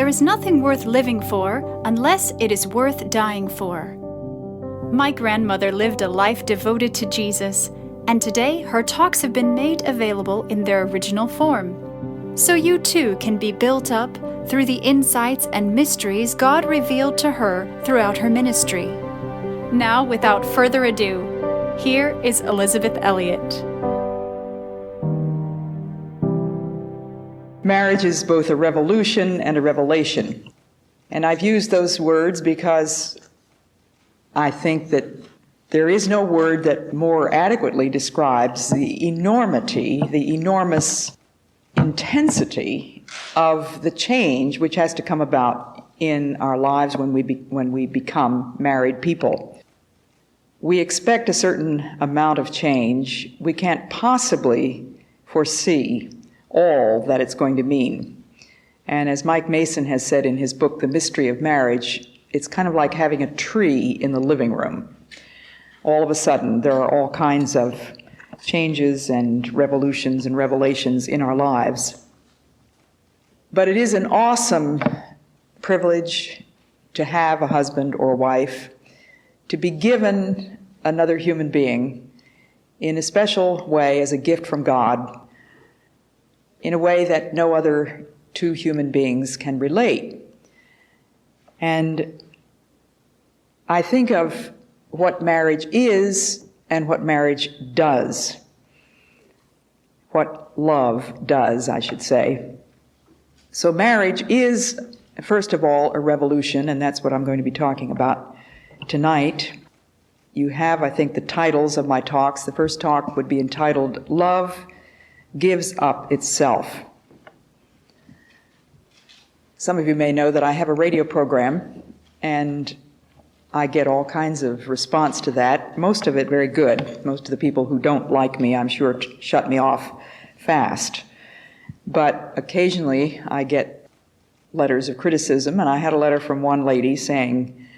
there is nothing worth living for unless it is worth dying for. My grandmother lived a life devoted to Jesus, and today her talks have been made available in their original form. So you too can be built up through the insights and mysteries God revealed to her throughout her ministry. Now, without further ado, here is Elizabeth Elliot. Marriage is both a revolution and a revelation. And I've used those words because I think that there is no word that more adequately describes the enormity, the enormous intensity of the change which has to come about in our lives when we become married people. We expect a certain amount of change. We can't possibly foresee all that it's going to mean. And as Mike Mason has said in his book, The Mystery of Marriage, it's kind of like having a tree in the living room. All of a sudden, there are all kinds of changes and revolutions and revelations in our lives. But it is an awesome privilege to have a husband or wife, to be given another human being in a special way as a gift from God, in a way that no other two human beings can relate. And I think of what marriage is and what marriage does. What love does, I should say. So marriage is, first of all, a revolution, and that's what I'm going to be talking about tonight. You have, I think, the titles of my talks. The first talk would be entitled, Love Gives Up Itself. Some of you may know that I have a radio program, and I get all kinds of response to that, most of it very good. Most of the people who don't like me, I'm sure, shut me off fast. But occasionally I get letters of criticism, and I had a letter from one lady saying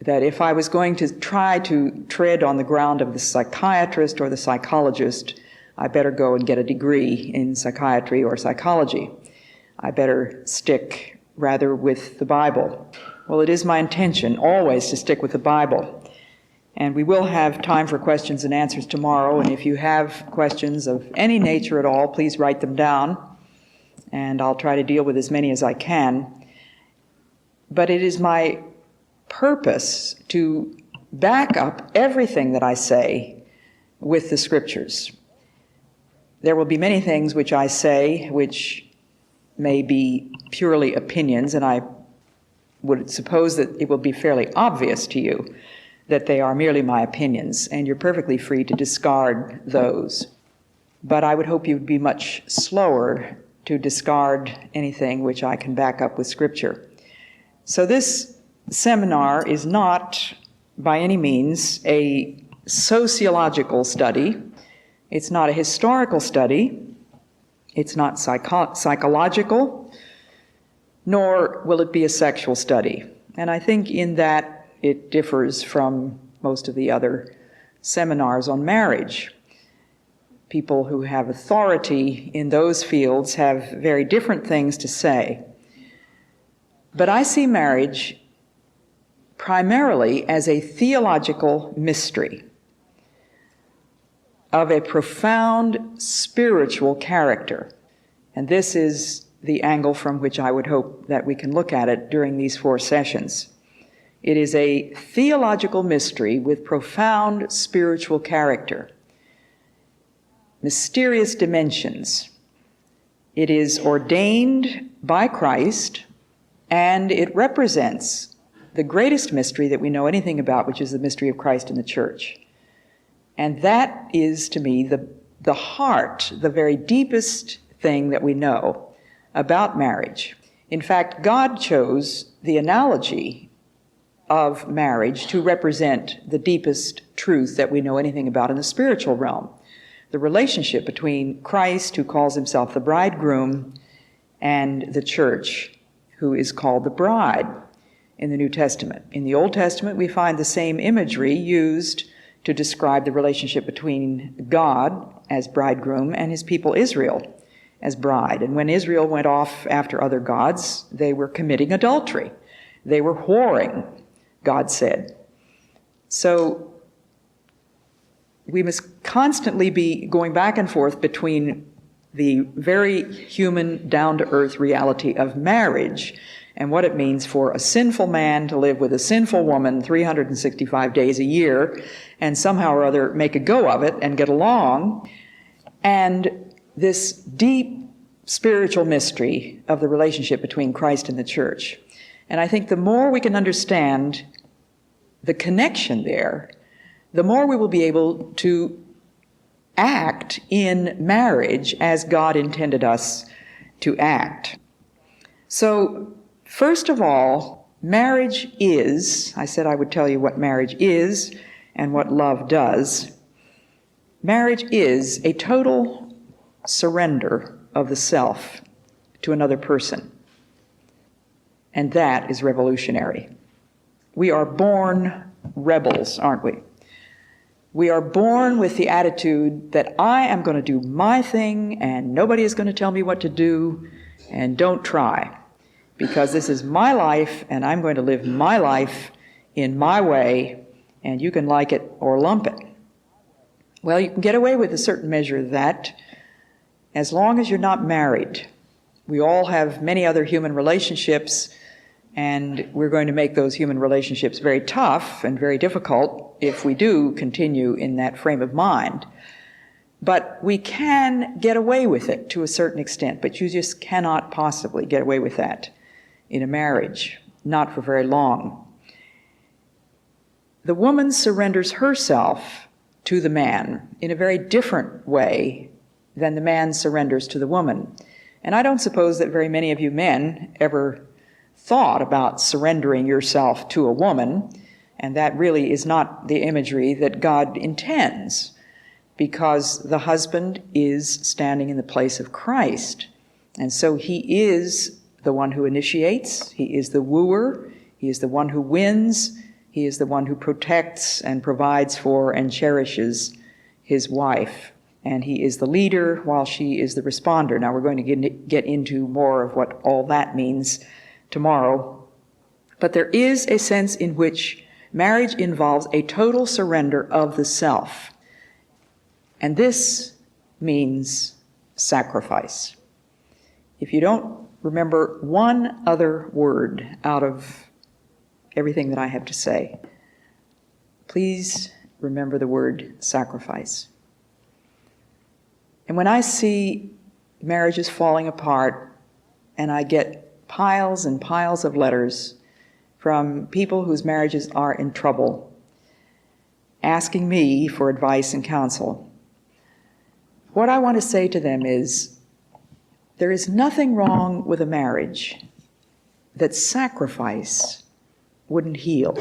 that if I was going to try to tread on the ground of the psychiatrist or the psychologist, I better go and get a degree in psychiatry or psychology. I better stick rather with the Bible. Well, it is my intention always to stick with the Bible. And we will have time for questions and answers tomorrow, and if you have questions of any nature at all, please write them down, and I'll try to deal with as many as I can. But it is my purpose to back up everything that I say with the Scriptures. There will be many things which I say which may be purely opinions, and I would suppose that it will be fairly obvious to you that they are merely my opinions, and you're perfectly free to discard those. But I would hope you'd be much slower to discard anything which I can back up with Scripture. So this seminar is not by any means a sociological study. It's not a historical study. It's not psychological, nor will it be a sexual study. And I think in that it differs from most of the other seminars on marriage. People who have authority in those fields have very different things to say. But I see marriage primarily as a theological mystery of a profound spiritual character. And this is the angle from which I would hope that we can look at it during these 4 sessions. It is a theological mystery with profound spiritual character, mysterious dimensions. It is ordained by Christ, and it represents the greatest mystery that we know anything about, which is the mystery of Christ in the church. And that is, to me, the heart, the very deepest thing that we know about marriage. In fact, God chose the analogy of marriage to represent the deepest truth that we know anything about in the spiritual realm. The relationship between Christ, who calls himself the bridegroom, and the church, who is called the bride in the New Testament. In the Old Testament, we find the same imagery used to describe the relationship between God as bridegroom and his people Israel. as bride. And when Israel went off after other gods, they were committing adultery. They were whoring, God said. So we must constantly be going back and forth between the very human, down-to-earth reality of marriage and what it means for a sinful man to live with a sinful woman 365 days a year and somehow or other make a go of it and get along, and this deep spiritual mystery of the relationship between Christ and the church. And I think the more we can understand the connection there, the more we will be able to act in marriage as God intended us to act. So, first of all, marriage is, I said I would tell you what marriage is and what love does. Marriage is a total surrender of the self to another person. And that is revolutionary. We are born rebels, aren't we? We are born with the attitude that I am going to do my thing and nobody is going to tell me what to do, and don't try, because this is my life and I'm going to live my life in my way, and you can like it or lump it. Well, you can get away with a certain measure of that as long as you're not married. We all have many other human relationships, and we're going to make those human relationships very tough and very difficult if we do continue in that frame of mind. But we can get away with it to a certain extent, but you just cannot possibly get away with that in a marriage, not for very long. The woman surrenders herself to the man in a very different way than the man surrenders to the woman. And I don't suppose that very many of you men ever thought about surrendering yourself to a woman, and that really is not the imagery that God intends, because the husband is standing in the place of Christ. And so he is the one who initiates, he is the wooer, he is the one who wins, he is the one who protects and provides for and cherishes his wife. And he is the leader while she is the responder. Now we're going to get into more of what all that means tomorrow. But there is a sense in which marriage involves a total surrender of the self. And this means sacrifice. If you don't remember one other word out of everything that I have to say, please remember the word sacrifice. And when I see marriages falling apart, and I get piles and piles of letters from people whose marriages are in trouble, asking me for advice and counsel, what I want to say to them is, there is nothing wrong with a marriage that sacrifice wouldn't heal.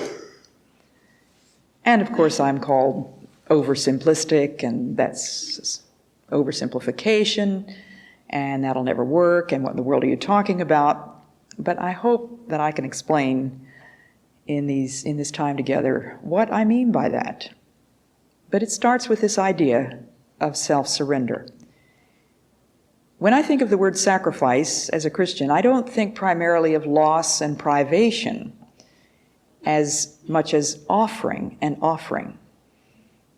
And of course I'm called oversimplistic, and that's oversimplification, and that'll never work, and what in the world are you talking about? But I hope that I can explain in this time together what I mean by that. But it starts with this idea of self-surrender. When I think of the word sacrifice as a Christian, I don't think primarily of loss and privation as much as offering and offering.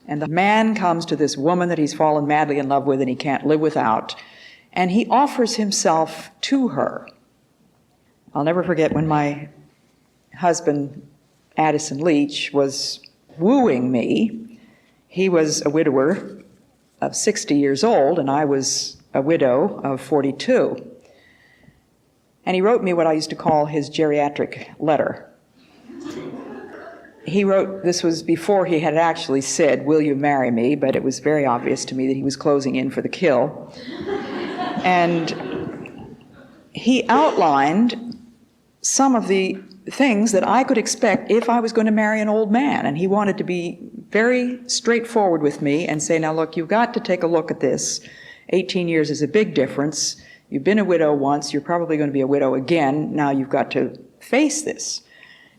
And the man comes to this woman that he's fallen madly in love with and he can't live without, and he offers himself to her. I'll never forget when my husband, Addison Leach, was wooing me. He was a widower of 60 years old, and I was a widow of 42. And he wrote me what I used to call his geriatric letter. He wrote, this was before he had actually said, "Will you marry me?" But it was very obvious to me that he was closing in for the kill. And he outlined some of the things that I could expect if I was going to marry an old man. And he wanted to be very straightforward with me and say, now look, you've got to take a look at this. 18 years is a big difference. You've been a widow once, you're probably going to be a widow again. Now you've got to face this.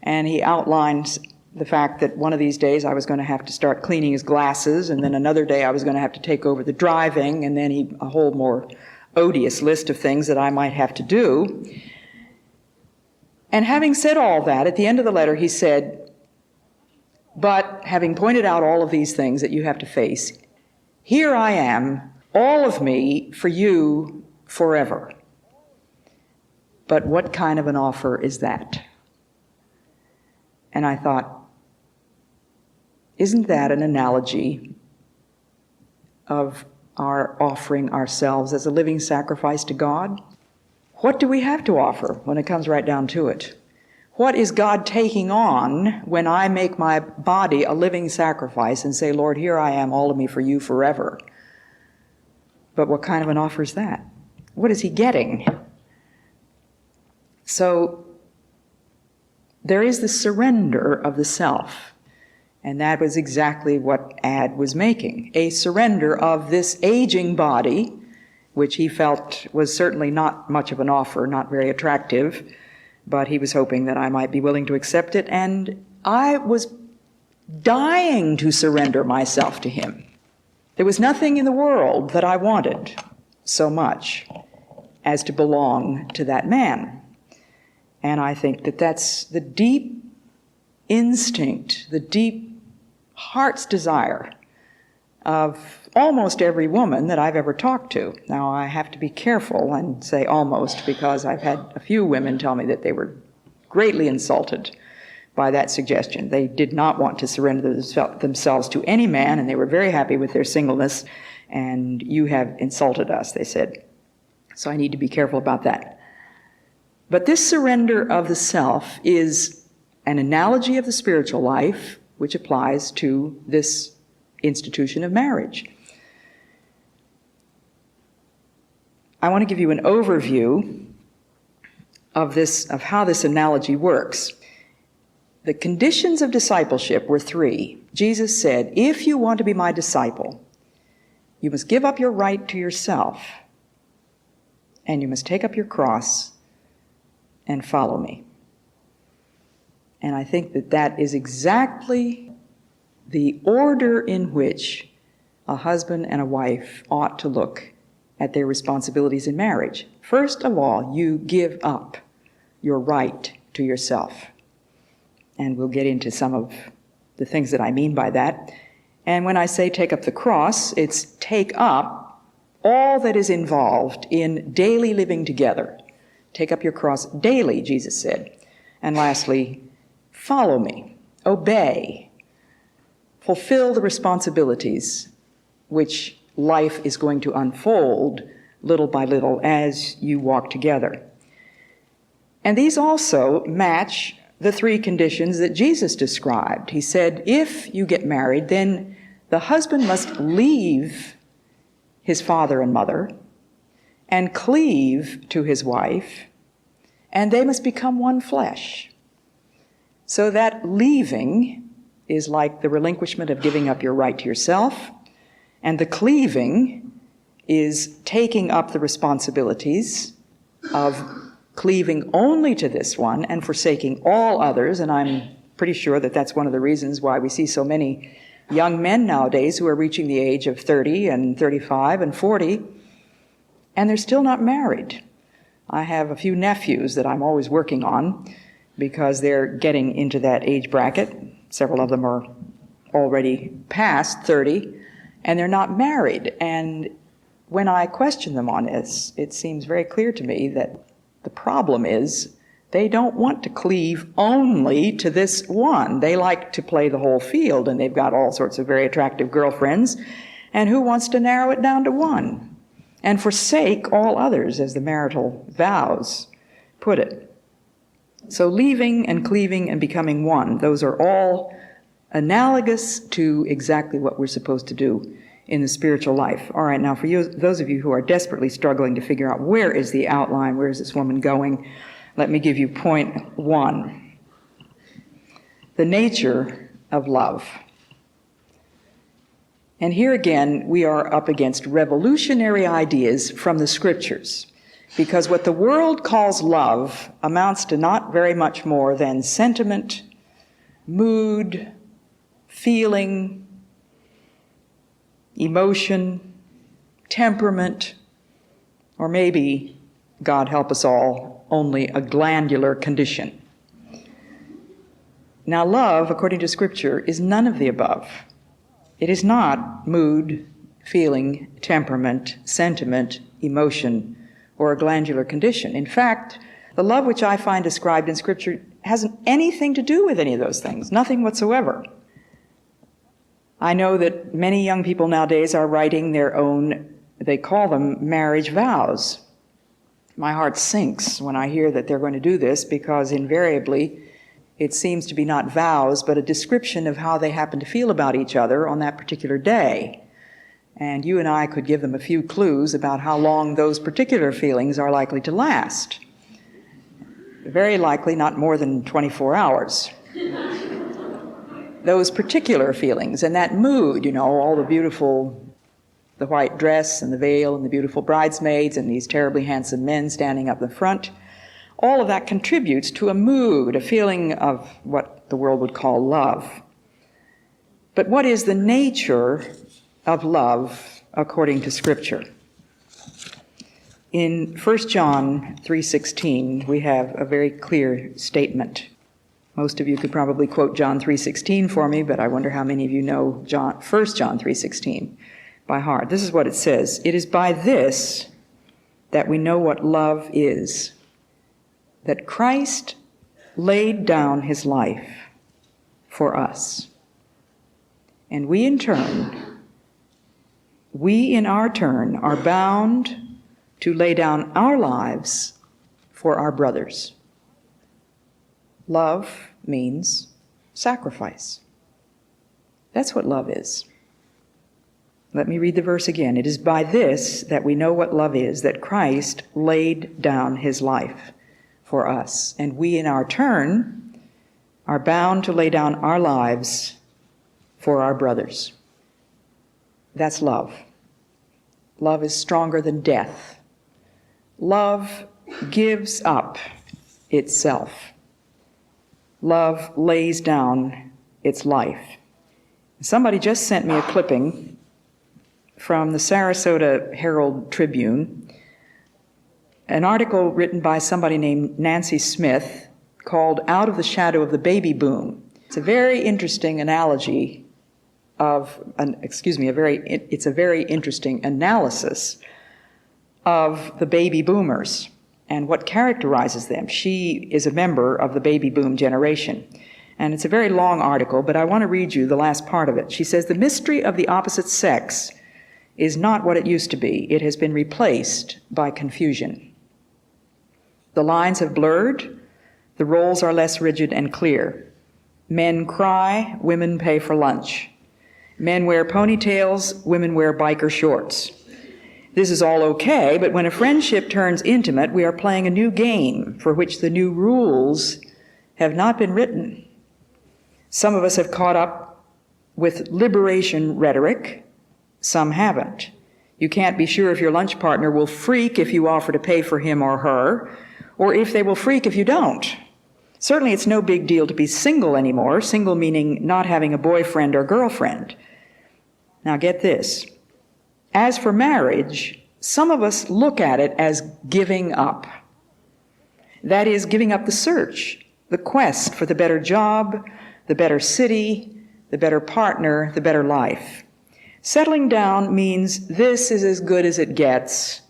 And he outlined the fact that one of these days I was going to have to start cleaning his glasses, and then another day I was going to have to take over the driving, and then a whole more odious list of things that I might have to do. And having said all that, at the end of the letter he said, but having pointed out all of these things that you have to face, here I am, all of me, for you forever. But what kind of an offer is that? And I thought, isn't that an analogy of our offering ourselves as a living sacrifice to God? What do we have to offer when it comes right down to it? What is God taking on when I make my body a living sacrifice and say, Lord, here I am, all of me for you forever? But what kind of an offer is that? What is he getting? So there is the surrender of the self. And that was exactly what Ad was making, a surrender of this aging body, which he felt was certainly not much of an offer, not very attractive, but he was hoping that I might be willing to accept it, and I was dying to surrender myself to him. There was nothing in the world that I wanted so much as to belong to that man. And I think that that's the deep instinct, the deep heart's desire of almost every woman that I've ever talked to. Now, I have to be careful and say almost, because I've had a few women tell me that they were greatly insulted by that suggestion. They did not want to surrender themselves to any man, and they were very happy with their singleness, and you have insulted us, they said. So I need to be careful about that. But this surrender of the self is an analogy of the spiritual life, which applies to this institution of marriage. I want to give you an overview of how this analogy works. The conditions of discipleship were three. Jesus said, if you want to be my disciple, you must give up your right to yourself, and you must take up your cross and follow me. And I think that that is exactly the order in which a husband and a wife ought to look at their responsibilities in marriage. First of all, you give up your right to yourself. And we'll get into some of the things that I mean by that. And when I say take up the cross, it's take up all that is involved in daily living together. Take up your cross daily, Jesus said. And lastly, follow me, obey, fulfill the responsibilities which life is going to unfold little by little as you walk together. And these also match the three conditions that Jesus described. He said, if you get married, then the husband must leave his father and mother and cleave to his wife, and they must become one flesh. So that leaving is like the relinquishment of giving up your right to yourself, and the cleaving is taking up the responsibilities of cleaving only to this one and forsaking all others. And I'm pretty sure that that's one of the reasons why we see so many young men nowadays who are reaching the age of 30 and 35 and 40, and they're still not married. I have a few nephews that I'm always working on because they're getting into that age bracket. Several of them are already past 30, and they're not married. And when I question them on this, it seems very clear to me that the problem is they don't want to cleave only to this one. They like to play the whole field, and they've got all sorts of very attractive girlfriends. And who wants to narrow it down to one and forsake all others, as the marital vows put it? So leaving and cleaving and becoming one, those are all analogous to exactly what we're supposed to do in the spiritual life. All right, now for you, those of you who are desperately struggling to figure out where is the outline, where is this woman going, let me give you point one. The nature of love. And here again, we are up against revolutionary ideas from the scriptures, because what the world calls love amounts to not very much more than sentiment, mood, feeling, emotion, temperament, Or maybe, God help us all, only a glandular condition. Now, love, according to Scripture, is none of the above. It is not mood, feeling, temperament, sentiment, emotion, or a glandular condition. In fact, the love which I find described in Scripture hasn't anything to do with any of those things, nothing whatsoever. I know that many young people nowadays are writing their own, they call them marriage vows. My heart sinks when I hear that they're going to do this, because invariably it seems to be not vows, but a description of how they happen to feel about each other on that particular day. And you and I could give them a few clues about how long those particular feelings are likely to last. Very likely not more than 24 hours. Those particular feelings and that mood, all the beautiful, the white dress and the veil and the beautiful bridesmaids and these terribly handsome men standing up the front, all of that contributes to a mood, a feeling of what the world would call love. But what is the nature of love according to Scripture? In 1 John 3:16, we have a very clear statement. Most of you could probably quote John 3:16 for me, but I wonder how many of you know 1 John 3:16 by heart. This is what it says: "It is by this that we know what love is, that Christ laid down his life for us. And we in our turn, are bound to lay down our lives for our brothers." Love means sacrifice. That's what love is. Let me read the verse again. "It is by this that we know what love is, that Christ laid down his life for us. And we in our turn are bound to lay down our lives for our brothers." That's love. Love is stronger than death. Love gives up itself. Love lays down its life. Somebody just sent me a clipping from the Sarasota Herald Tribune, an article written by somebody named Nancy Smith called "Out of the Shadow of the Baby Boom." It's a very interesting analogy it's a very interesting analysis of the baby boomers and what characterizes them. She is a member of the baby boom generation. And it's a very long article, but I want to read you the last part of it. She says, "The mystery of the opposite sex is not what it used to be. It has been replaced by confusion. The lines have blurred. The roles are less rigid and clear. Men cry, women pay for lunch. Men wear ponytails, women wear biker shorts. This is all okay, but when a friendship turns intimate, we are playing a new game for which the new rules have not been written. Some of us have caught up with liberation rhetoric, some haven't. You can't be sure if your lunch partner will freak if you offer to pay for him or her, or if they will freak if you don't. Certainly it's no big deal to be single anymore, single meaning not having a boyfriend or girlfriend. Now get this. As for marriage, some of us look at it as giving up. That is, giving up the search, the quest for the better job, the better city, the better partner, the better life. Settling down means this is as good as it gets.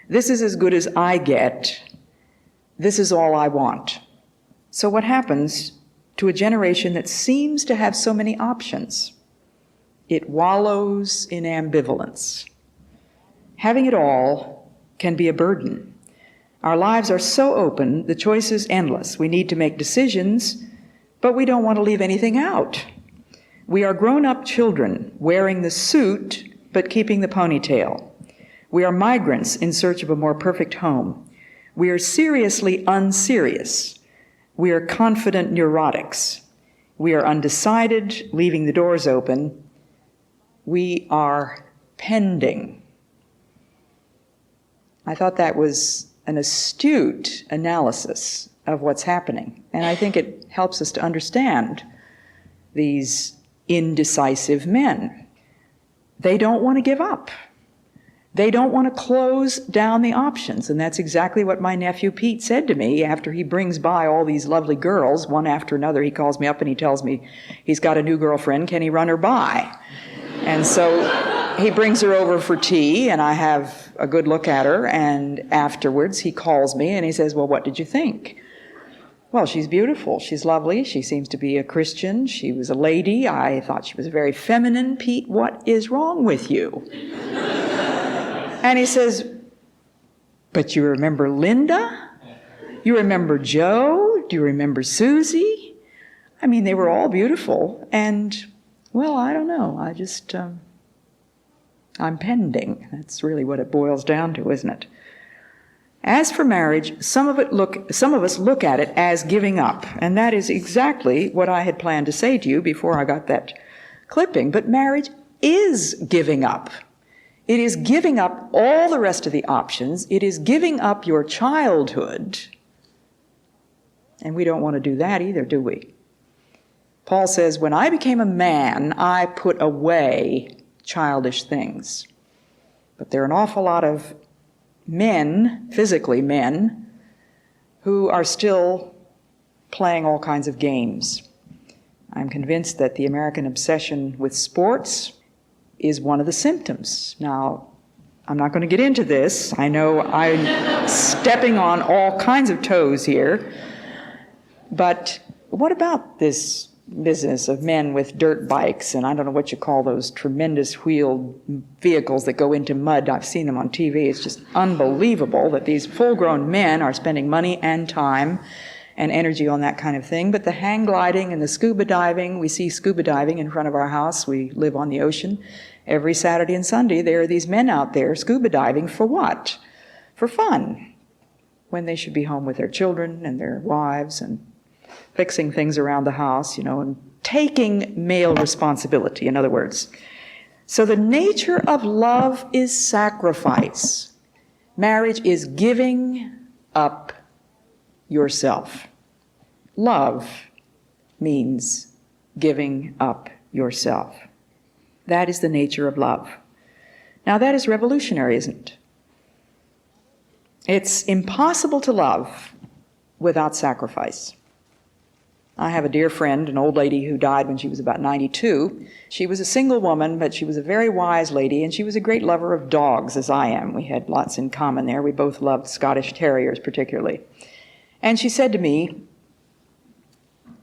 This is as good as I get. This is all I want. So what happens to a generation that seems to have so many options? It wallows in ambivalence. Having it all can be a burden. Our lives are so open, the choice is endless. We need to make decisions, but we don't want to leave anything out. We are grown-up children wearing the suit but keeping the ponytail. We are migrants in search of a more perfect home. We are seriously unserious. We are confident neurotics. We are undecided, leaving the doors open. We are pending. I thought that was an astute analysis of what's happening, and I think it helps us to understand these indecisive men. They don't want to give up. They don't want to close down the options, and that's exactly what my nephew Pete said to me after he brings by all these lovely girls, one after another. He calls me up and he tells me he's got a new girlfriend, can he run her by? And so he brings her over for tea, and I have a good look at her, and afterwards he calls me and he says, well, what did you think? Well, she's beautiful, she's lovely, she seems to be a Christian, she was a lady, I thought she was very feminine. Pete, what is wrong with you? And he says, but you remember Linda? You remember Joe? Do you remember Susie? I mean, they were all beautiful. And, well, I don't know. I'm pending. That's really what it boils down to, isn't it? As for marriage, some of us look at it as giving up. And that is exactly what I had planned to say to you before I got that clipping. But marriage is giving up. It is giving up all the rest of the options. It is giving up your childhood. And we don't want to do that either, do we? Paul says, when I became a man, I put away childish things. But there are an awful lot of men, physically men, who are still playing all kinds of games. I'm convinced that the American obsession with sports is one of the symptoms. Now, I'm not going to get into this. I know I'm stepping on all kinds of toes here. But what about this business of men with dirt bikes, and I don't know what you call those tremendous wheeled vehicles that go into mud? I've seen them on TV. It's just unbelievable that these full-grown men are spending money and time and energy on that kind of thing. But the hang gliding and the scuba diving, we see scuba diving in front of our house. We live on the ocean. Every Saturday and Sunday, there are these men out there scuba diving for what? For fun, when they should be home with their children and their wives and fixing things around the house, and taking male responsibility, in other words. So the nature of love is sacrifice. Marriage is giving up yourself. Love means giving up yourself. That is the nature of love. Now that is revolutionary, isn't it? It's impossible to love without sacrifice. I have a dear friend, an old lady who died when she was about 92. She was a single woman, but she was a very wise lady, and she was a great lover of dogs, as I am. We had lots in common there. We both loved Scottish Terriers particularly. And she said to me,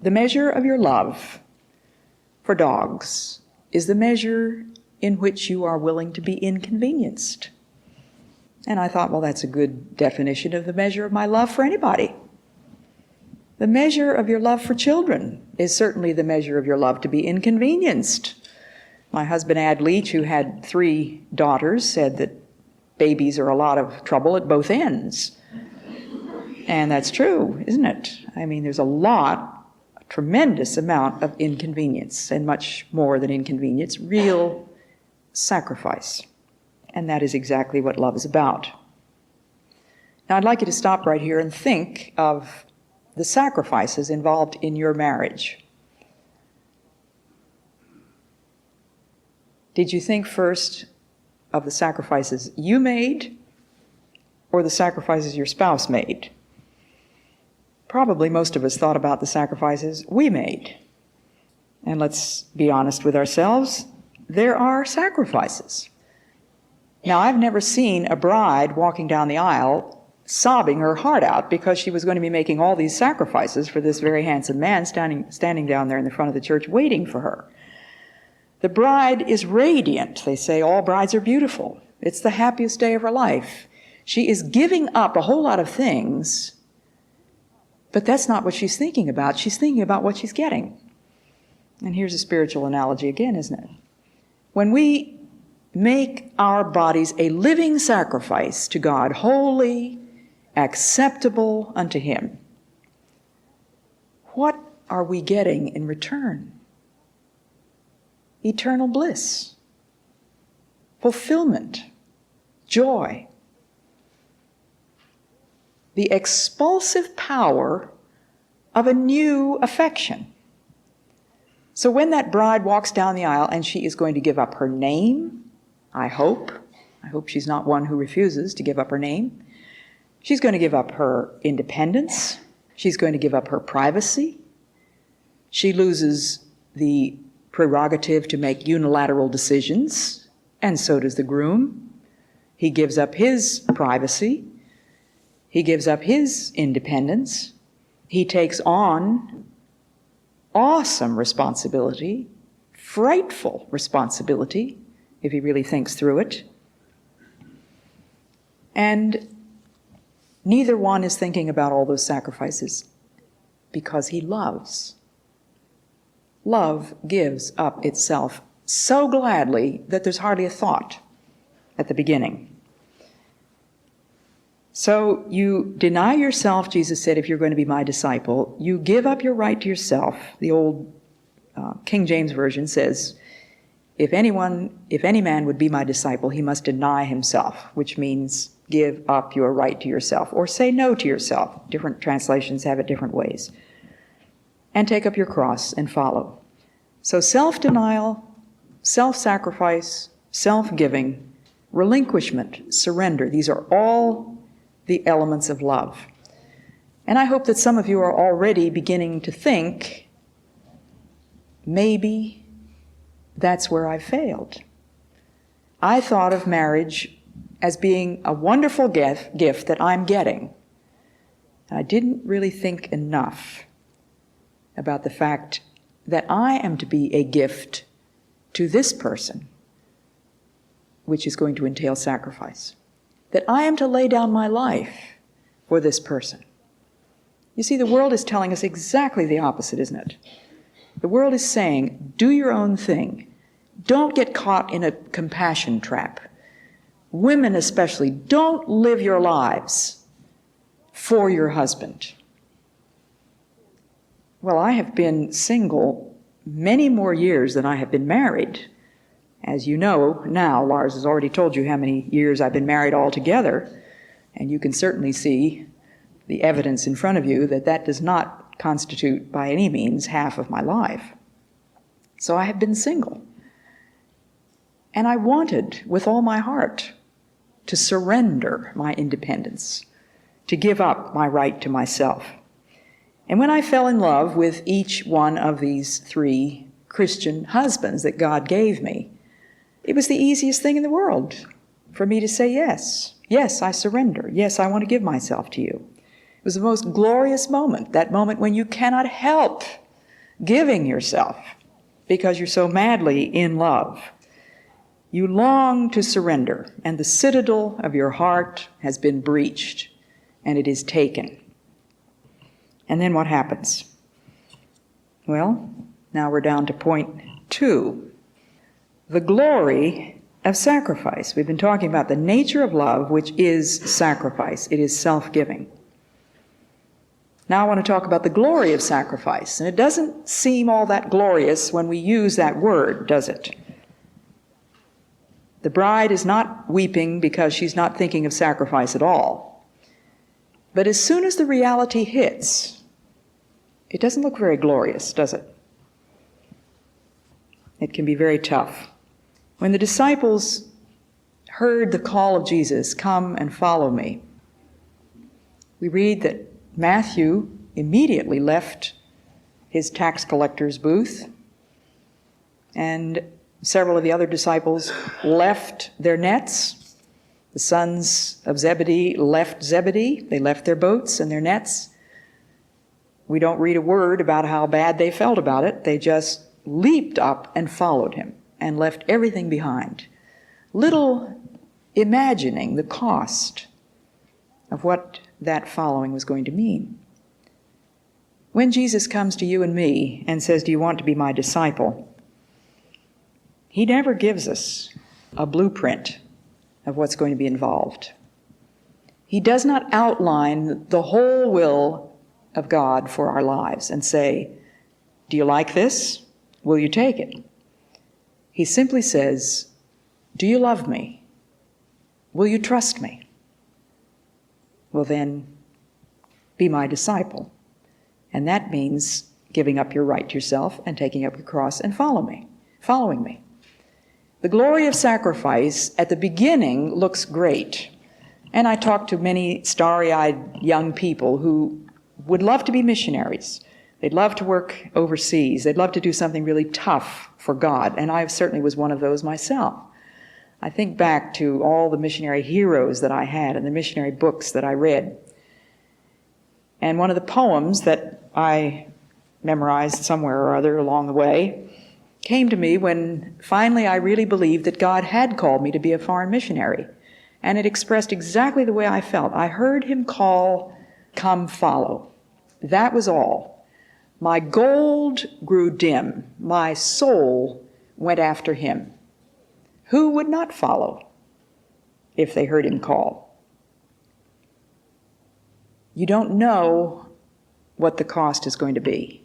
the measure of your love for dogs is the measure in which you are willing to be inconvenienced. And I thought, well, that's a good definition of the measure of my love for anybody. The measure of your love for children is certainly the measure of your love to be inconvenienced. My husband, Ad Leach, who had 3 daughters, said that babies are a lot of trouble at both ends. And that's true, isn't it? I mean, there's a tremendous amount of inconvenience, and much more than inconvenience, real sacrifice. And that is exactly what love is about. Now, I'd like you to stop right here and think of the sacrifices involved in your marriage. Did you think first of the sacrifices you made or the sacrifices your spouse made? Probably most of us thought about the sacrifices we made. And let's be honest with ourselves, there are sacrifices. Now, I've never seen a bride walking down the aisle sobbing her heart out because she was going to be making all these sacrifices for this very handsome man standing down there in the front of the church waiting for her. The bride is radiant. They say all brides are beautiful. It's the happiest day of her life. She is giving up a whole lot of things, but that's not what she's thinking about. She's thinking about what she's getting. And here's a spiritual analogy again, isn't it? When we make our bodies a living sacrifice to God, holy, acceptable unto Him, what are we getting in return? Eternal bliss, fulfillment, joy, the expulsive power of a new affection. So when that bride walks down the aisle and she is going to give up her name, I hope, I hope she's not one who refuses to give up her name. She's going to give up her independence. She's going to give up her privacy. She loses the prerogative to make unilateral decisions, and so does the groom. He gives up his privacy. He gives up his independence. He takes on awesome responsibility, frightful responsibility, if he really thinks through it. And neither one is thinking about all those sacrifices because he loves. Love gives up itself so gladly that there's hardly a thought at the beginning. So you deny yourself, Jesus said, if you're going to be my disciple. You give up your right to yourself. The old King James Version says, if any man would be my disciple, he must deny himself, which means give up your right to yourself, or say no to yourself. Different translations have it different ways. And take up your cross and follow. So self-denial, self-sacrifice, self-giving, relinquishment, surrender, these are all the elements of love. And I hope that some of you are already beginning to think, maybe that's where I failed. I thought of marriage as being a wonderful gift that I'm getting. I didn't really think enough about the fact that I am to be a gift to this person, which is going to entail sacrifice. That I am to lay down my life for this person. You see, the world is telling us exactly the opposite, isn't it? The world is saying, do your own thing. Don't get caught in a compassion trap. Women especially, don't live your lives for your husband. Well, I have been single many more years than I have been married. As you know now, Lars has already told you how many years I've been married altogether, and you can certainly see the evidence in front of you that that does not constitute by any means half of my life. So I have been single. And I wanted with all my heart to surrender my independence, to give up my right to myself. And when I fell in love with each one of these 3 Christian husbands that God gave me, it was the easiest thing in the world for me to say yes. Yes, I surrender. Yes, I want to give myself to you. It was the most glorious moment, that moment when you cannot help giving yourself because you're so madly in love. You long to surrender, and the citadel of your heart has been breached, and it is taken. And then what happens? Well, now we're down to point 2. The glory of sacrifice. We've been talking about the nature of love, which is sacrifice. It is self-giving. Now I want to talk about the glory of sacrifice. And it doesn't seem all that glorious when we use that word, does it? The bride is not weeping because she's not thinking of sacrifice at all. But as soon as the reality hits, it doesn't look very glorious, does it? It can be very tough. When the disciples heard the call of Jesus, "Come and follow me," we read that Matthew immediately left his tax collector's booth, and several of the other disciples left their nets. The sons of Zebedee left Zebedee. They left their boats and their nets. We don't read a word about how bad they felt about it. They just leaped up and followed him and left everything behind, little imagining the cost of what that following was going to mean. When Jesus comes to you and me and says, "Do you want to be my disciple?" He never gives us a blueprint of what's going to be involved. He does not outline the whole will of God for our lives and say, "Do you like this? Will you take it?" He simply says, "Do you love me? Will you trust me? Well then, be my disciple." And that means giving up your right to yourself and taking up your cross and following me. The glory of sacrifice at the beginning looks great. And I talk to many starry-eyed young people who would love to be missionaries. They'd love to work overseas. They'd love to do something really tough for God. And I certainly was one of those myself. I think back to all the missionary heroes that I had and the missionary books that I read. And one of the poems that I memorized somewhere or other along the way came to me when finally I really believed that God had called me to be a foreign missionary. And it expressed exactly the way I felt. I heard him call, "Come follow." That was all. My gold grew dim. My soul went after him. Who would not follow if they heard him call? You don't know what the cost is going to be.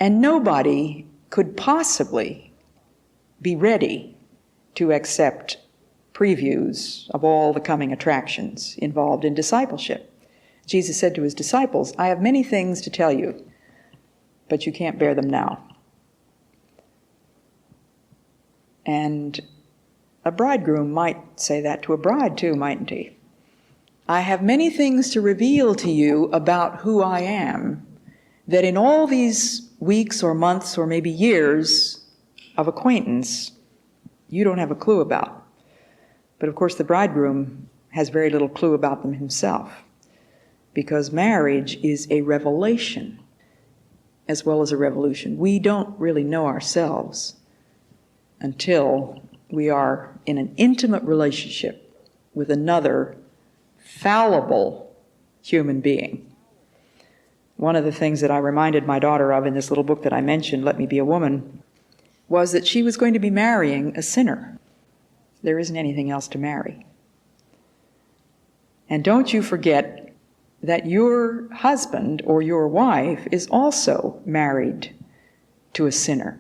And nobody could possibly be ready to accept previews of all the coming attractions involved in discipleship. Jesus said to his disciples, "I have many things to tell you, but you can't bear them now." And a bridegroom might say that to a bride too, mightn't he? "I have many things to reveal to you about who I am, that in all these weeks or months or maybe years of acquaintance, you don't have a clue about." But of course the bridegroom has very little clue about them himself, because marriage is a revelation as well as a revolution. We don't really know ourselves until we are in an intimate relationship with another fallible human being. One of the things that I reminded my daughter of in this little book that I mentioned, Let Me Be a Woman, was that she was going to be marrying a sinner. There isn't anything else to marry. And don't you forget that your husband or your wife is also married to a sinner.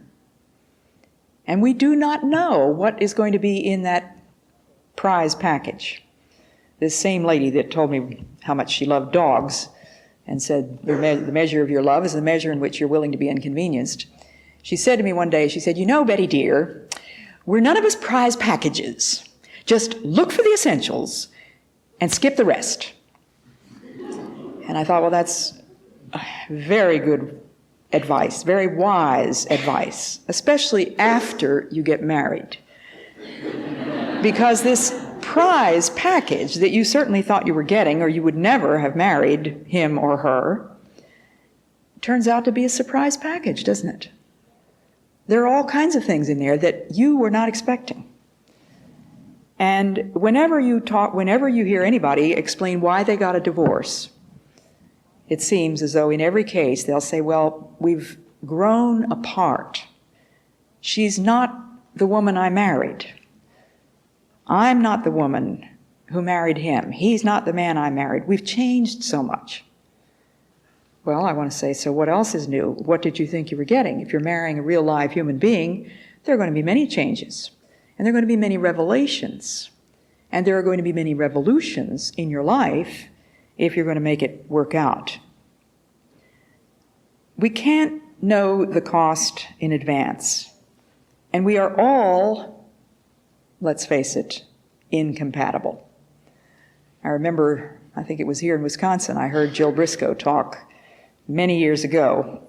And we do not know what is going to be in that prize package. This same lady that told me how much she loved dogs and said the measure of your love is the measure in which you're willing to be inconvenienced. She said to me one day, she said, "You know, Betty dear, we're none of us prize packages. Just look for the essentials and skip the rest." And I thought, well, that's very good advice, very wise advice, especially after you get married. Because this prize package that you certainly thought you were getting, or you would never have married him or her, turns out to be a surprise package, doesn't it? There are all kinds of things in there that you were not expecting. And whenever you hear anybody explain why they got a divorce, it seems as though in every case they'll say, well, we've grown apart. She's not the woman I married. I'm not the woman who married him. He's not the man I married. We've changed so much. Well, I want to say, so what else is new? What did you think you were getting? If you're marrying a real live human being, there are going to be many changes. And there are going to be many revelations. And there are going to be many revolutions in your life if you're going to make it work out. We can't know the cost in advance. And we are all, let's face it, incompatible. I remember, I think it was here in Wisconsin, I heard Jill Briscoe talk many years ago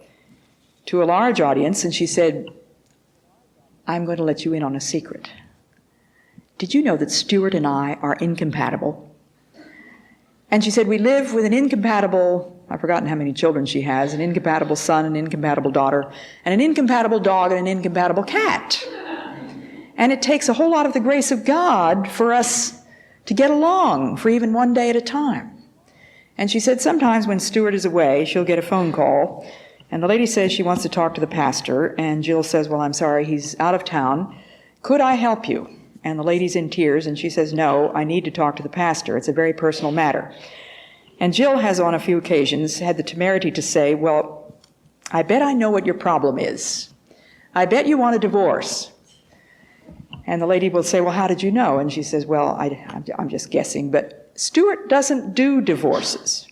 to a large audience, and she said, "I'm going to let you in on a secret. Did you know that Stuart and I are incompatible?" And she said, "We live with an incompatible," I've forgotten how many children she has, "an incompatible son, an incompatible daughter, and an incompatible dog, and an incompatible cat. And it takes a whole lot of the grace of God for us to get along for even one day at a time." And she said sometimes when Stuart is away, she'll get a phone call, and the lady says she wants to talk to the pastor, and Jill says, "Well, I'm sorry, he's out of town. Could I help you?" And the lady's in tears, and she says, "No, I need to talk to the pastor. It's a very personal matter." And Jill has on a few occasions had the temerity to say, "Well, I bet I know what your problem is. I bet you want a divorce." And the lady will say, "Well, how did you know?" And she says, "Well, I'm just guessing, but Stuart doesn't do divorces."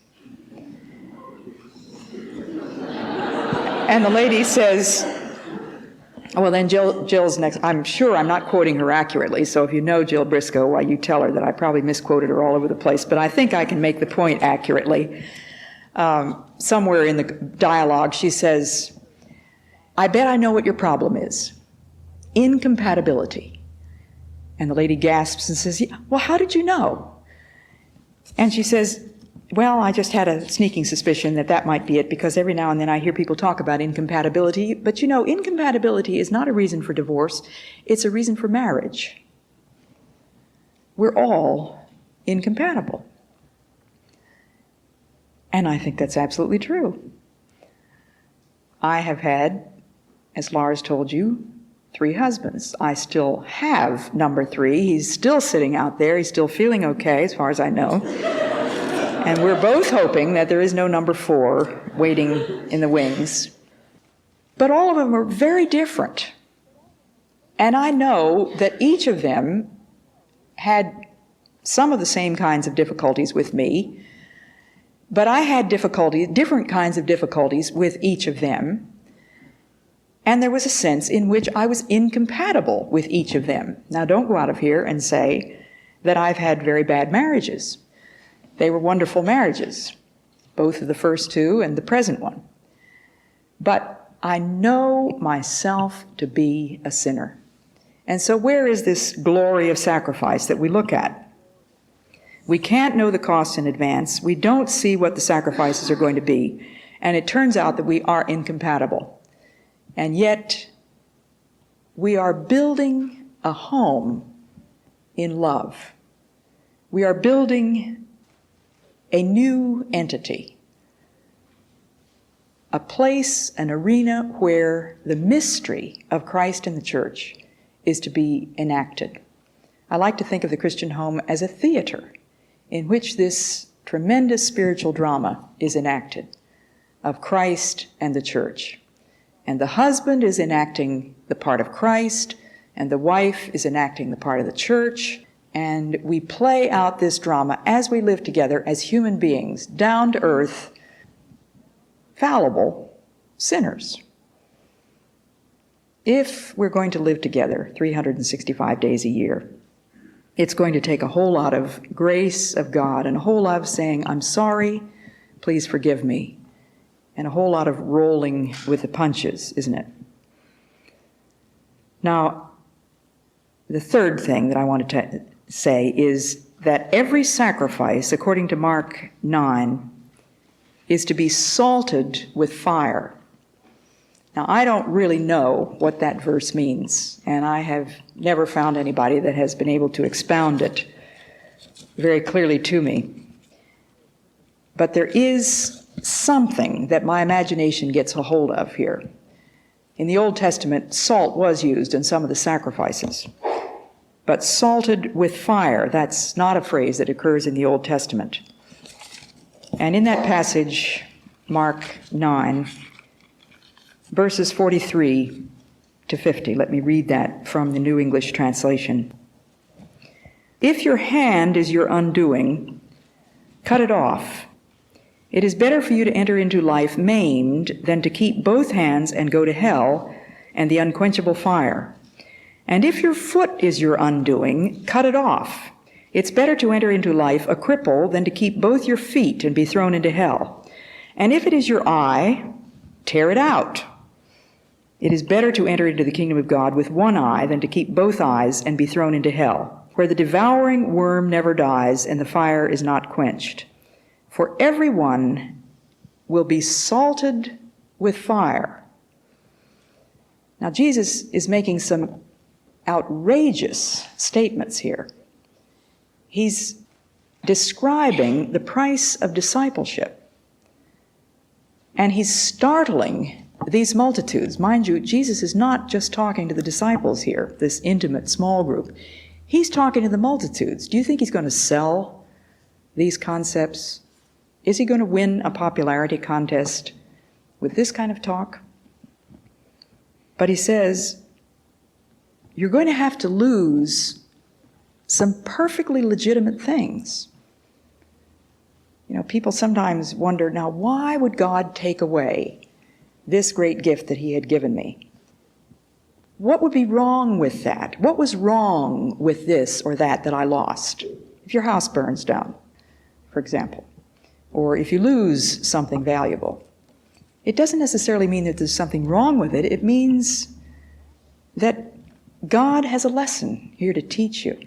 And the lady says, Well, then Jill's next. I'm sure I'm not quoting her accurately, so if you know Jill Briscoe, why you tell her that I probably misquoted her all over the place, but I think I can make the point accurately. Somewhere in the dialogue, she says, "I bet I know what your problem is. Incompatibility." And the lady gasps and says, "Yeah, well, how did you know?" And she says, "Well, I just had a sneaking suspicion that that might be it, because every now and then I hear people talk about incompatibility. But you know, incompatibility is not a reason for divorce. It's a reason for marriage. We're all incompatible." And I think that's absolutely true. I have had, as Lars told you, 3 husbands. I still have number 3. He's still sitting out there. He's still feeling okay, as far as I know. And we're both hoping that there is no number 4 waiting in the wings. But all of them are very different. And I know that each of them had some of the same kinds of difficulties with me, but I had different kinds of difficulties with each of them. And there was a sense in which I was incompatible with each of them. Now, don't go out of here and say that I've had very bad marriages. They were wonderful marriages, both of the first 2 and the present one. But I know myself to be a sinner. And so where is this glory of sacrifice that we look at? We can't know the cost in advance. We don't see what the sacrifices are going to be. And it turns out that we are incompatible. And yet, we are building a home in love. We are building a new entity, a place, an arena where the mystery of Christ and the church is to be enacted. I like to think of the Christian home as a theater in which this tremendous spiritual drama is enacted of Christ and the church. And the husband is enacting the part of Christ, and the wife is enacting the part of the church. And we play out this drama as we live together as human beings, down to earth, fallible sinners. If we're going to live together 365 days a year, it's going to take a whole lot of grace of God and a whole lot of saying, "I'm sorry, please forgive me," and a whole lot of rolling with the punches, isn't it? Now, the third thing that I wanted to say is that every sacrifice, according to Mark 9, is to be salted with fire. Now, I don't really know what that verse means, and I have never found anybody that has been able to expound it very clearly to me. But there is something that my imagination gets a hold of here. In the Old Testament, salt was used in some of the sacrifices. But salted with fire, that's not a phrase that occurs in the Old Testament. And in that passage, Mark 9, verses 43 to 50, let me read that from the New English Translation. "If your hand is your undoing, cut it off. It is better for you to enter into life maimed than to keep both hands and go to hell and the unquenchable fire. And if your foot is your undoing, cut it off. It's better to enter into life a cripple than to keep both your feet and be thrown into hell. And if it is your eye, tear it out. It is better to enter into the kingdom of God with one eye than to keep both eyes and be thrown into hell, where the devouring worm never dies and the fire is not quenched. For everyone will be salted with fire." Now, Jesus is making some outrageous statements here. He's describing the price of discipleship. And he's startling these multitudes. Mind you, Jesus is not just talking to the disciples here, this intimate small group. He's talking to the multitudes. Do you think he's going to sell these concepts? Is he going to win a popularity contest with this kind of talk? But he says, you're going to have to lose some perfectly legitimate things. You know, people sometimes wonder, now, why would God take away this great gift that he had given me? what would be wrong with that? What was wrong with this or that I lost? If your house burns down, for example, or if you lose something valuable, it doesn't necessarily mean that there's something wrong with it. It means that God has a lesson here to teach you.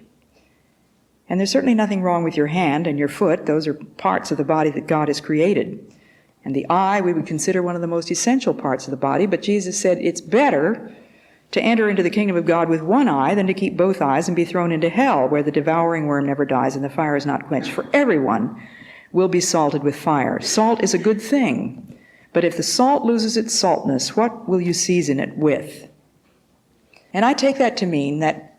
And there's certainly nothing wrong with your hand and your foot. Those are parts of the body that God has created. And the eye we would consider one of the most essential parts of the body, but Jesus said it's better to enter into the kingdom of God with one eye than to keep both eyes and be thrown into hell, where the devouring worm never dies and the fire is not quenched. For everyone will be salted with fire. Salt is a good thing, but if the salt loses its saltness, what will you season it with? And I take that to mean that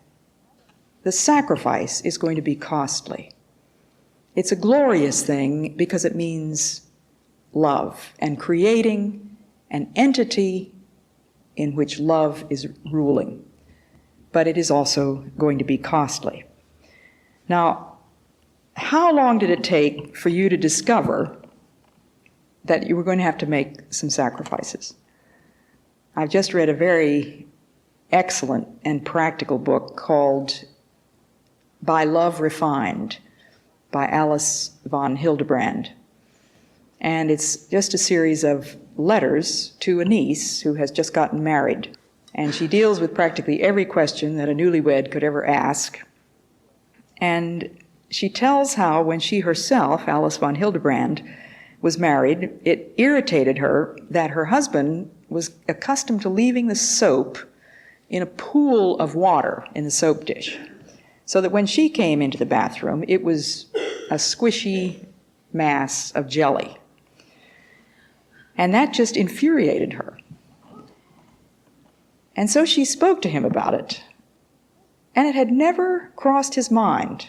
the sacrifice is going to be costly. It's a glorious thing because it means love and creating an entity in which love is ruling. But it is also going to be costly. Now, how long did it take for you to discover that you were going to have to make some sacrifices? I've just read a very excellent and practical book called By Love Refined by Alice von Hildebrand. And it's just a series of letters to a niece who has just gotten married. And she deals with practically every question that a newlywed could ever ask. And she tells how when she herself, Alice von Hildebrand, was married, it irritated her that her husband was accustomed to leaving the soap in a pool of water in the soap dish. So that when she came into the bathroom, it was a squishy mass of jelly. And that just infuriated her. And so she spoke to him about it. And it had never crossed his mind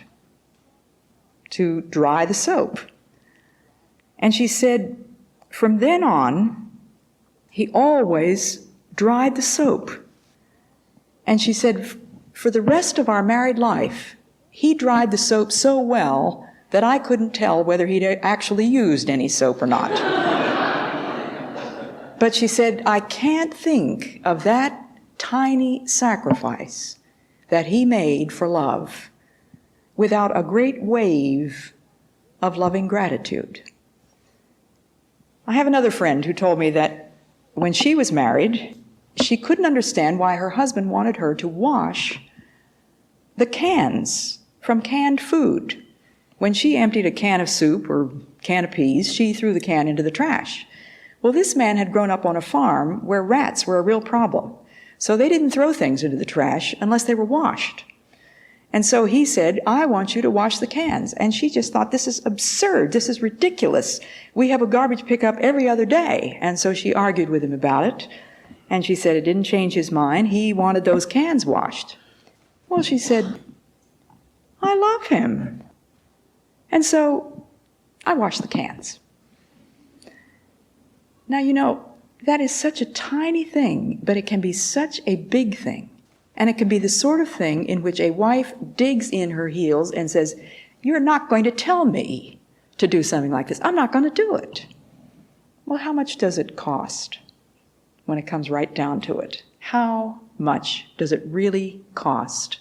to dry the soap. And she said, from then on, he always dried the soap. And she said, for the rest of our married life, he dried the soap so well that I couldn't tell whether he'd actually used any soap or not. But she said, I can't think of that tiny sacrifice that he made for love without a great wave of loving gratitude. I have another friend who told me that when she was married, she couldn't understand why her husband wanted her to wash the cans from canned food. When she emptied a can of soup or can of peas, she threw the can into the trash. Well, this man had grown up on a farm where rats were a real problem. So they didn't throw things into the trash unless they were washed. And so he said, I want you to wash the cans. And she just thought, this is absurd. This is ridiculous. We have a garbage pickup every other day. And so she argued with him about it. And she said it didn't change his mind. He wanted those cans washed. Well, she said, I love him. And so I washed the cans. Now, you know, that is such a tiny thing, but it can be such a big thing. And it can be the sort of thing in which a wife digs in her heels and says, you're not going to tell me to do something like this. I'm not going to do it. Well, how much does it cost when it comes right down to it? How much does it really cost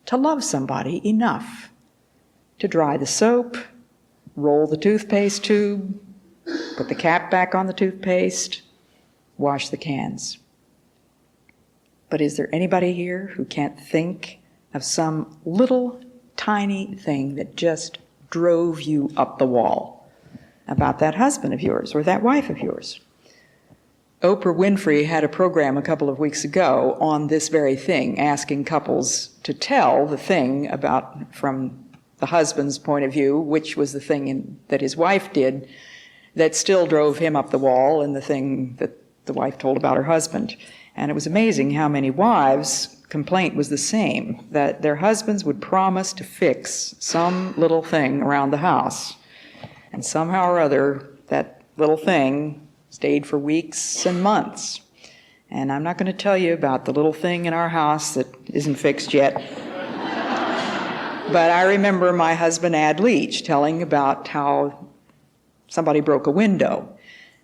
to love somebody enough to dry the soap, roll the toothpaste tube, put the cap back on the toothpaste, wash the cans? But is there anybody here who can't think of some little tiny thing that just drove you up the wall about that husband of yours or that wife of yours? Oprah Winfrey had a program a couple of weeks ago on this very thing, asking couples to tell the thing about, from the husband's point of view, which was the thing that his wife did that still drove him up the wall, and the thing that the wife told about her husband. And it was amazing how many wives' complaint was the same, that their husbands would promise to fix some little thing around the house. And somehow or other, that little thing stayed for weeks and months. And I'm not going to tell you about the little thing in our house that isn't fixed yet. But I remember my husband, Ad Leach, telling about how somebody broke a window.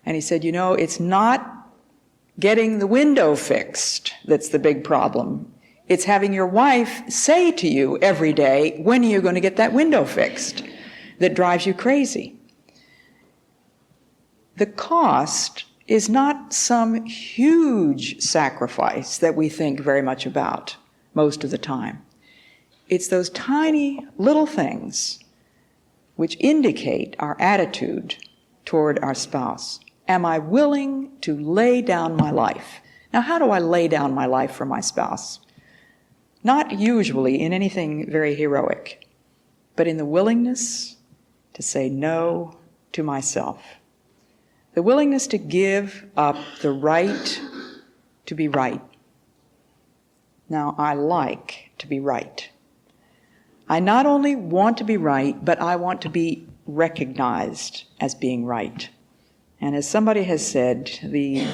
And he said, you know, it's not getting the window fixed that's the big problem. It's having your wife say to you every day, when are you going to get that window fixed, that drives you crazy. The cost is not some huge sacrifice that we think very much about most of the time. It's those tiny little things which indicate our attitude toward our spouse. Am I willing to lay down my life? Now, how do I lay down my life for my spouse? Not usually in anything very heroic, but in the willingness to say no to myself. The willingness to give up the right to be right. Now, I like to be right. I not only want to be right, but I want to be recognized as being right. And as somebody has said, the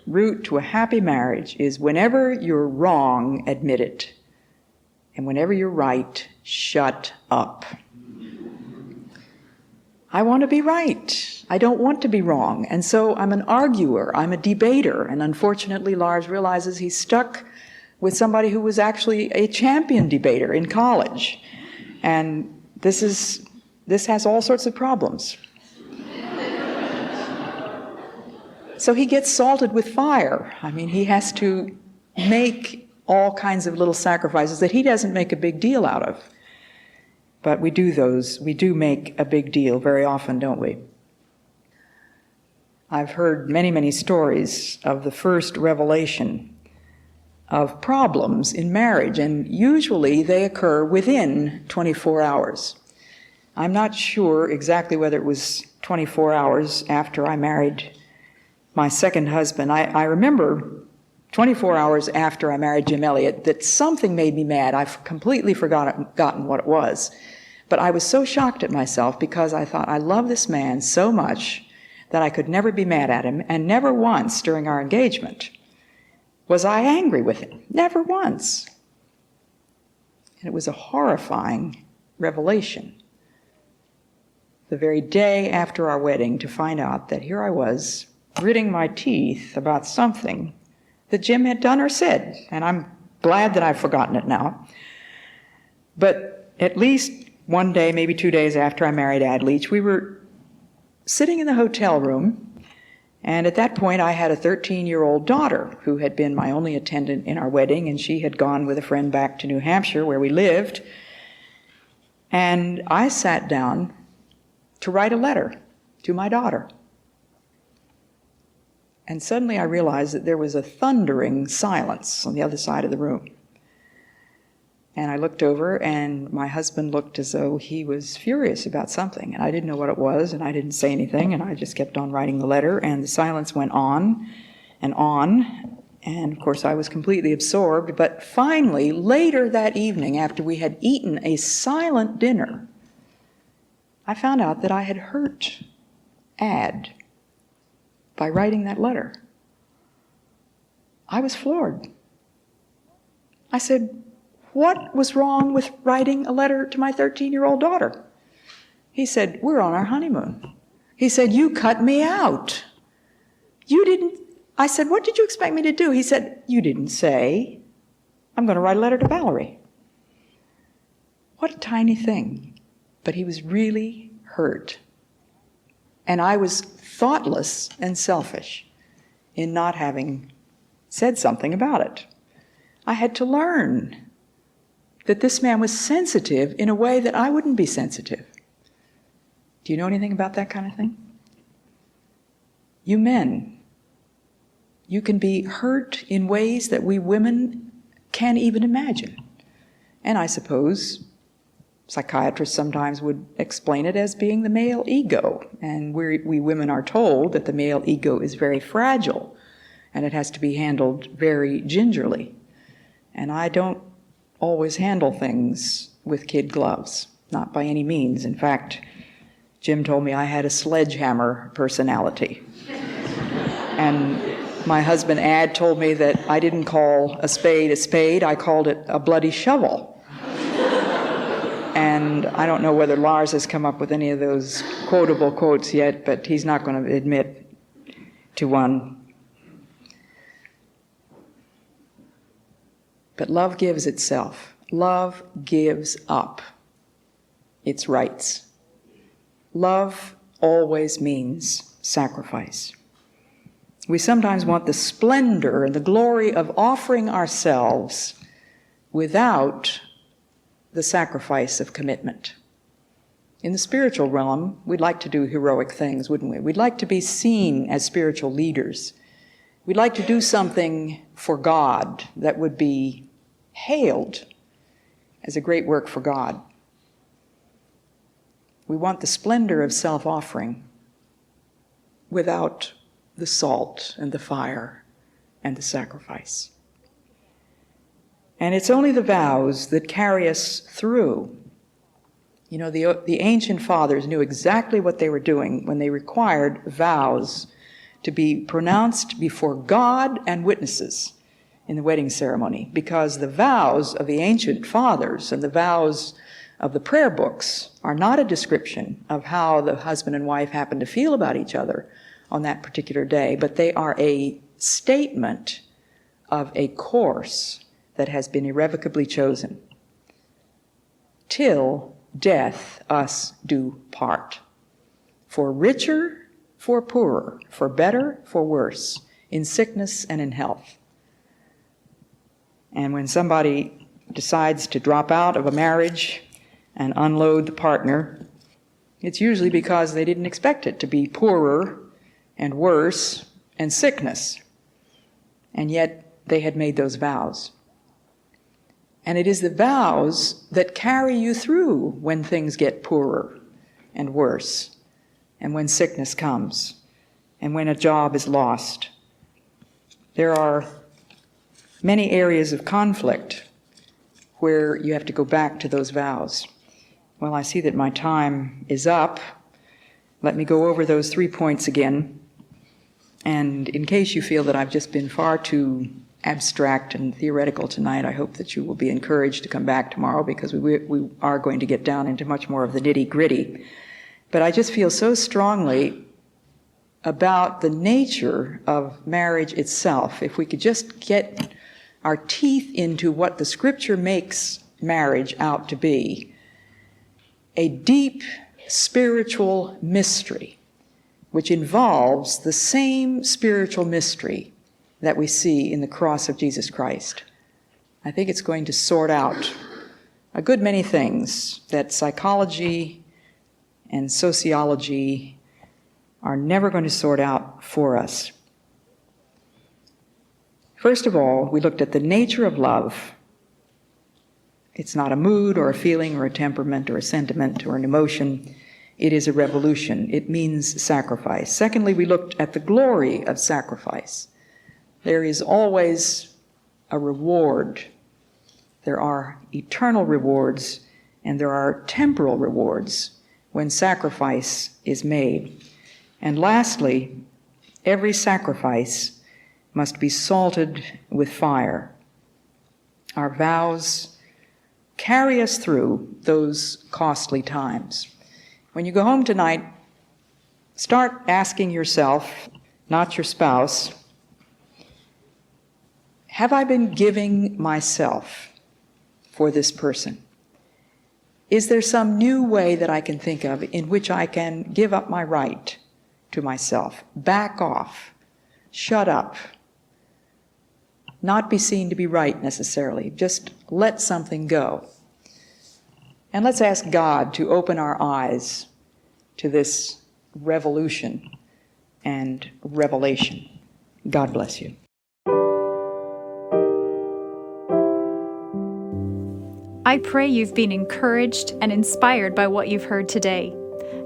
route to a happy marriage is whenever you're wrong, admit it. And whenever you're right, shut up. I want to be right. I don't want to be wrong. And so I'm an arguer. I'm a debater. And unfortunately, Lars realizes he's stuck with somebody who was actually a champion debater in college. And this has all sorts of problems. So he gets salted with fire. I mean, he has to make all kinds of little sacrifices that he doesn't make a big deal out of. But we do make a big deal very often, don't we? I've heard many, many stories of the first revelation of problems in marriage, and usually they occur within 24 hours. I'm not sure exactly whether it was 24 hours after I married my second husband. I remember 24 hours after I married Jim Elliot that something made me mad. I've completely forgotten what it was. But I was so shocked at myself because I thought, I love this man so much that I could never be mad at him, and never once during our engagement was I angry with him. Never once. And it was a horrifying revelation the very day after our wedding to find out that here I was gritting my teeth about something that Jim had done or said. And I'm glad that I've forgotten it now. But at least one day, maybe 2 days after I married Ad Leach, we were sitting in the hotel room. And at that point, I had a 13-year-old daughter who had been my only attendant in our wedding, and she had gone with a friend back to New Hampshire, where we lived. And I sat down to write a letter to my daughter. And suddenly I realized that there was a thundering silence on the other side of the room. And I looked over, and my husband looked as though he was furious about something. And I didn't know what it was, and I didn't say anything, and I just kept on writing the letter, and the silence went on. And of course I was completely absorbed. But finally, later that evening, after we had eaten a silent dinner, I found out that I had hurt Ad by writing that letter. I was floored. I said, what was wrong with writing a letter to my 13-year-old daughter? He said, we're on our honeymoon. He said, you cut me out. You didn't. I said, what did you expect me to do? He said, you didn't say, I'm going to write a letter to Valerie. What a tiny thing. But he was really hurt. And I was thoughtless and selfish in not having said something about it. I had to learn that this man was sensitive in a way that I wouldn't be sensitive. Do you know anything about that kind of thing? You men, you can be hurt in ways that we women can't even imagine. And I suppose psychiatrists sometimes would explain it as being the male ego. And we women are told that the male ego is very fragile and it has to be handled very gingerly. And I don't always handle things with kid gloves, not by any means. In fact, Jim told me I had a sledgehammer personality. And my husband Ad told me that I didn't call a spade, I called it a bloody shovel. And I don't know whether Lars has come up with any of those quotable quotes yet, but he's not going to admit to one. But love gives itself. Love gives up its rights. Love always means sacrifice. We sometimes want the splendor and the glory of offering ourselves without the sacrifice of commitment. In the spiritual realm, we'd like to do heroic things, wouldn't we? We'd like to be seen as spiritual leaders. We'd like to do something for God that would be hailed as a great work for God. We want the splendor of self-offering without the salt and the fire and the sacrifice. And it's only the vows that carry us through. You know, the ancient fathers knew exactly what they were doing when they required vows to be pronounced before God and witnesses in the wedding ceremony, because the vows of the ancient fathers and the vows of the prayer books are not a description of how the husband and wife happen to feel about each other on that particular day, but they are a statement of a course that has been irrevocably chosen. Till death us do part. For richer, for poorer, for better, for worse, in sickness and in health. And when somebody decides to drop out of a marriage and unload the partner, it's usually because they didn't expect it to be poorer and worse and sickness. And yet they had made those vows. And it is the vows that carry you through when things get poorer and worse, and when sickness comes, and when a job is lost. There are many areas of conflict where you have to go back to those vows. Well, I see that my time is up. Let me go over those 3 points again. And in case you feel that I've just been far too abstract and theoretical tonight, I hope that you will be encouraged to come back tomorrow, because we are going to get down into much more of the nitty-gritty. But I just feel so strongly about the nature of marriage itself. If we could just get our teeth into what the Scripture makes marriage out to be, a deep spiritual mystery, which involves the same spiritual mystery that we see in the cross of Jesus Christ. I think it's going to sort out a good many things that psychology and sociology are never going to sort out for us. First of all, we looked at the nature of love. It's not a mood or a feeling or a temperament or a sentiment or an emotion. It is a revolution. It means sacrifice. Secondly, we looked at the glory of sacrifice. There is always a reward. There are eternal rewards, and there are temporal rewards when sacrifice is made. And lastly, every sacrifice must be salted with fire. Our vows carry us through those costly times. When you go home tonight, start asking yourself, not your spouse, have I been giving myself for this person? Is there some new way that I can think of in which I can give up my right to myself, back off, shut up, not be seen to be right necessarily, just let something go? And let's ask God to open our eyes to this revolution and revelation. God bless you. I pray you've been encouraged and inspired by what you've heard today,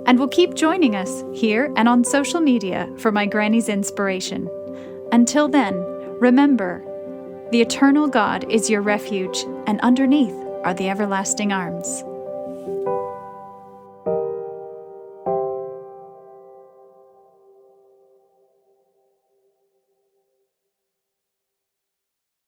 and will keep joining us here and on social media for My Granny's inspiration. Until then, remember, the eternal God is your refuge, and underneath are the everlasting arms.